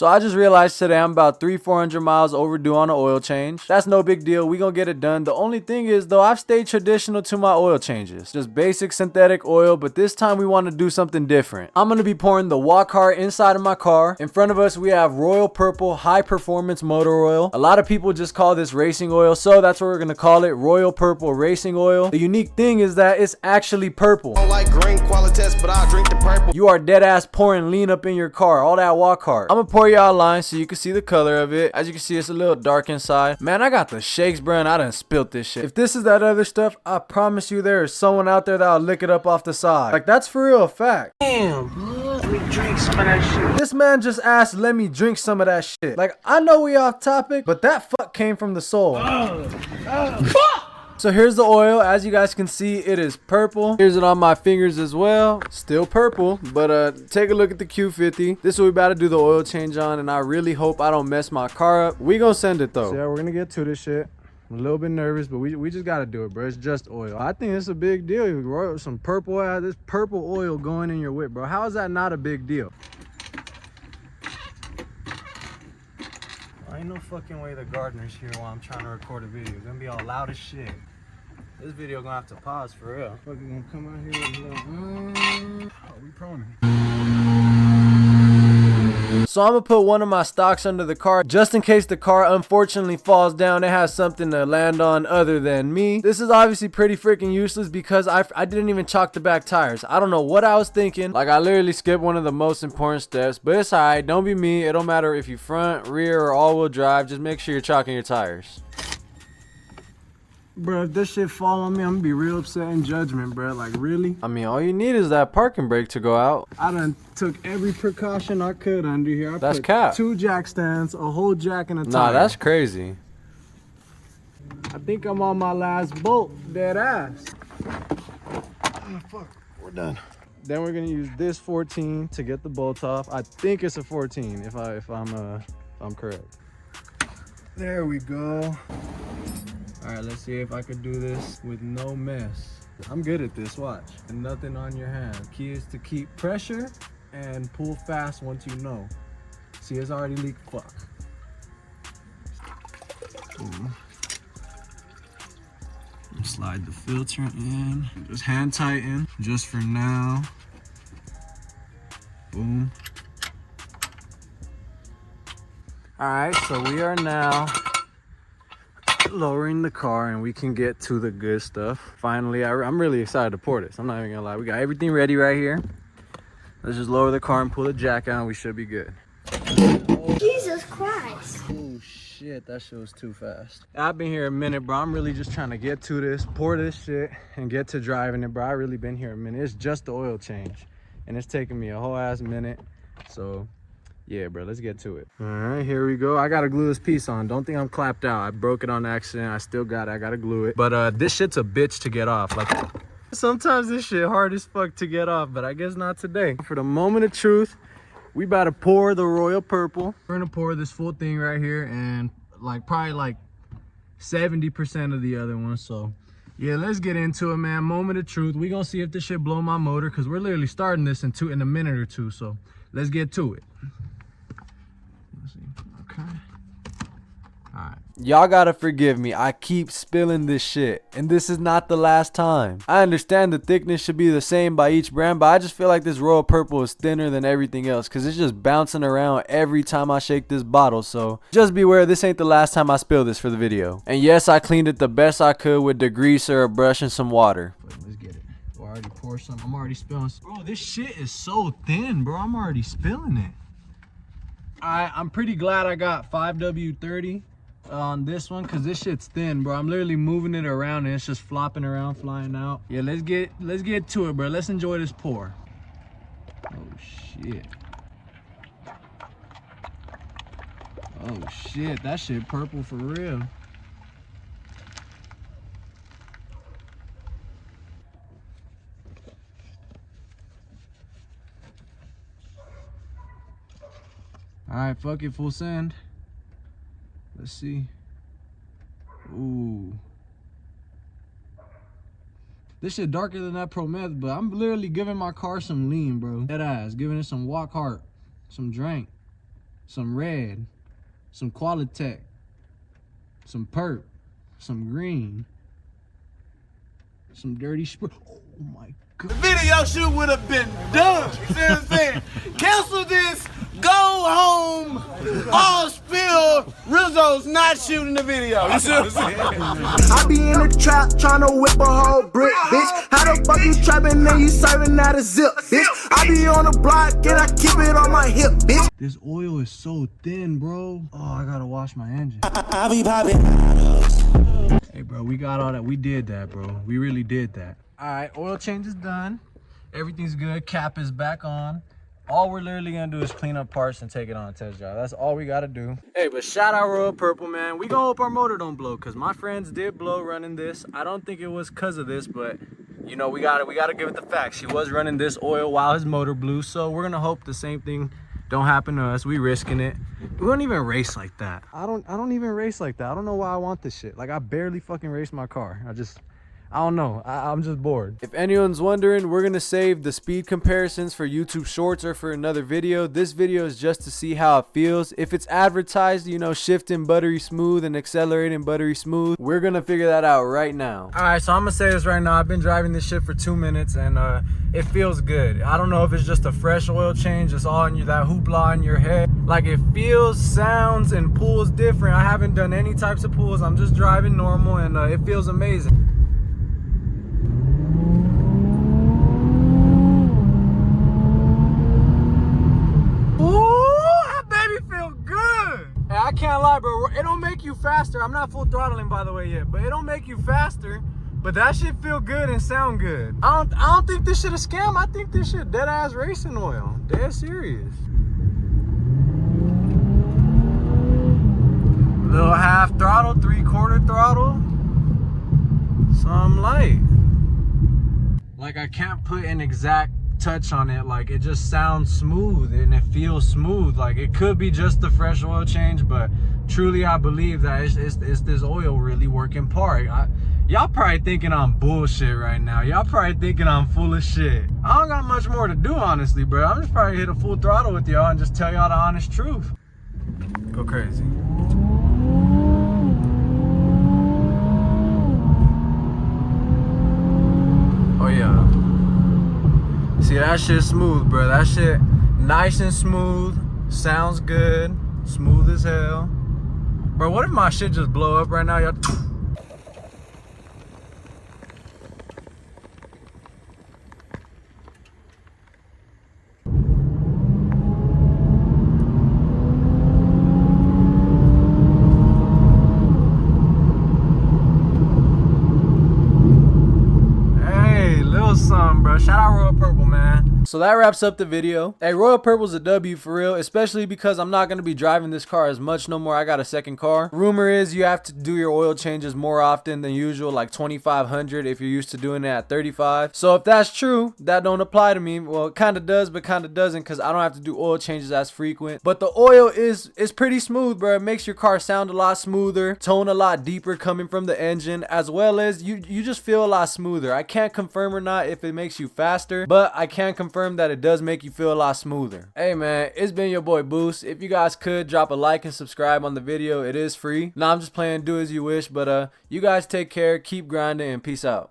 So I just realized today I'm about 300-400 miles overdue on an oil change. That's no big deal. We gonna get it done. The only thing is though, I've stayed traditional to my oil changes. Just basic synthetic oil, but this time we want to do something different. I'm gonna be pouring the walk hard inside of my car. In front of us, we have Royal Purple High Performance Motor Oil. A lot of people just call this racing oil, so that's what we're gonna call it, Royal Purple Racing Oil. The unique thing is that it's actually purple. I don't like green qualities, but I'll drink the purple. You are dead ass pouring lean up in your car, all that walk hard. I'm gonna pour y'all a line so you can see the color of it. As you can see, it's a little dark inside. Man, I got the shakes, bro, and I done spilt this shit. If this is that other stuff, I promise you there is someone out there that'll lick it up off the side. Like, that's for real a fact. Damn, let me drink some of that shit. This man just asked, let me drink some of that shit. Like, I know we off topic, but that fuck came from the soul. Fuck! So here's the oil. As you guys can see, it is purple. Here's it on my fingers as well. Still purple, but take a look at the Q50. This is what we about to do the oil change on, and I really hope I don't mess my car up. We gonna send it though. So yeah, we're gonna get to this shit. I'm a little bit nervous, but we just gotta do it, bro. It's just oil. I think it's a big deal. You roll some purple oil, this purple oil going in your whip, bro. How is that not a big deal? Ain't no fucking way the gardener's here while I'm trying to record a video. It's gonna be all loud as shit. This video gonna have to pause for real. Fucking gonna come out here with a little, oh, we proning. So I'm gonna put one of my stocks under the car just in case the car unfortunately falls down. It has something to land on other than me. This is obviously pretty freaking useless because I didn't even chalk the back tires. I don't know what I was thinking. Like, I literally skipped one of the most important steps, but it's alright. Don't be me. It don't matter if you front, rear, or all-wheel drive. Just make sure you're chalking your tires. Bro, if this shit fall on me, I'm gonna be real upset in judgment, bro. Like, really? I mean, all you need is that parking brake to go out. I done took every precaution I could under here. That's cap. 2 jack stands, a whole jack, and a tire. Nah, that's crazy. I think I'm on my last bolt, dead ass. Oh, fuck, we're done. Then we're gonna use this 14 to get the bolt off. I think it's a 14 if I'm correct. There we go. All right, let's see if I could do this with no mess. I'm good at this, watch. And nothing on your hand. Key is to keep pressure and pull fast once you know. See, it's already leaked, fuck. Slide the filter in. Just hand tighten, just for now. Boom. All right, so we are now lowering the car and we can get to the good stuff. Finally, I'm really excited to pour this. I'm not even gonna lie. We got everything ready right here. Let's just lower the car and pull the jack out and we should be good. Jesus Christ. Oh shit, that shit was too fast. I've been here a minute, bro. I'm really just trying to get to this, pour this shit, and get to driving it, bro. I really been here a minute. It's just the oil change. And it's taking me a whole ass minute. So yeah, bro, let's get to it. All right, here we go. I gotta glue this piece on. Don't think I'm clapped out. I broke it on accident. I still got it. I gotta glue it. But this shit's a bitch to get off. Like, sometimes this shit hard as fuck to get off, but I guess not today. For the moment of truth, we about to pour the Royal Purple. We're gonna pour this full thing right here and probably like 70% of the other one. So yeah, let's get into it, man. Moment of truth. We gonna see if this shit blow my motor because we're literally starting this in a minute or two. So let's get to it. Okay. All right. Y'all gotta forgive me. I keep spilling this shit, and this is not the last time. I understand the thickness should be the same by each brand, but I just feel like this Royal Purple is thinner than everything else because it's just bouncing around every time I shake this bottle. So just beware, this ain't the last time I spill this for the video. And yes, I cleaned it the best I could with degreaser, a brush, and some water. Let's get it. I already poured some. I'm already spilling. Bro, this shit is so thin, bro. I'm already spilling it. I'm pretty glad I got 5W30 on this one because this shit's thin, bro. I'm literally moving it around and it's just flopping around, flying out. Yeah, let's get to it, bro. Let's enjoy this pour. Oh shit. Oh shit, that shit purple for real. All right, fuck it, full send. Let's see. Ooh. This shit darker than that Pro Meth, but I'm literally giving my car some lean, bro. That ass, giving it some walk hard, some drink. some red, some Qualitech, some perp, some green, some dirty spray. Oh my god. The video shoot would have been done. You see what I'm saying? Cancel this. Go home. All spill. Rizzo's not shooting the video. You see what I'm saying? I be in the trap tryna whip a whole brick, bitch. How the fuck you trapping and you serving out a zip, bitch? I be on the block and I keep it on my hip, bitch. This oil is so thin, bro. Oh, I gotta wash my engine. I be popping. Hey, bro, we got all that. We did that, bro. We really did that. All right, oil change is done. Everything's good. Cap is back on. All we're literally gonna do is clean up parts and take it on a test drive. That's all we gotta do. Hey, but shout out Royal Purple, man. We gonna hope our motor don't blow, because my friends did blow running this. I don't think it was because of this, but you know, we gotta give it the facts. He was running this oil while his motor blew, so we're gonna hope the same thing don't happen to us. We risking it. We don't even race like that. I don't even race like that. I don't know why I want this shit. Like, I barely fucking race my car. I don't know. I'm just bored. If anyone's wondering, we're going to save the speed comparisons for YouTube Shorts or for another video. This video is just to see how it feels. If it's advertised, you know, shifting buttery smooth and accelerating buttery smooth, we're going to figure that out right now. All right, so I'm going to say this right now. I've been driving this shit for 2 minutes and it feels good. I don't know if it's just a fresh oil change. It's all in you, that hoopla in your head. Like, it feels, sounds, and pulls different. I haven't done any types of pulls. I'm just driving normal and it feels amazing. I can't lie, bro. It don't make you faster. I'm not full throttling, by the way, yet, but it don't make you faster. But that shit feel good and sound good. I don't think this shit a scam. I think this shit dead ass racing oil. Dead serious. Little half throttle, 3/4 throttle. Some light. Like, I can't put an exact touch on it. Like, it just sounds smooth and it feels smooth. Like, it could be just the fresh oil change, but truly I believe that it's this oil really working part. Y'all probably thinking I'm bullshit right now. Y'all probably thinking I'm full of shit. I don't got much more to do, honestly, bro. I'm just probably hit a full throttle with y'all and just tell y'all the honest truth. Go crazy. Oh yeah. See, that shit smooth, bro. That shit nice and smooth. Sounds good. Smooth as hell. Bro, what if my shit just blow up right now, y'all? Hey, little something, bro. Shout out Royal Purple, man. So that wraps up the video. Hey, Royal Purple's a W for real, especially because I'm not going to be driving this car as much no more. I got a second car. Rumor is you have to do your oil changes more often than usual, like 2,500 if you're used to doing it at 35. So if that's true, that don't apply to me. Well, it kind of does, but kind of doesn't, because I don't have to do oil changes as frequent. But the oil is pretty smooth, bro. It makes your car sound a lot smoother, tone a lot deeper coming from the engine, as well as you just feel a lot smoother. I can't confirm or not if it makes you faster, but I can confirm that it does make you feel a lot smoother. Hey man, it's been your boy Boost. If you guys could drop a like and subscribe on the video, it is free. Now I'm just playing do as you wish, but you guys take care, keep grinding, and peace out.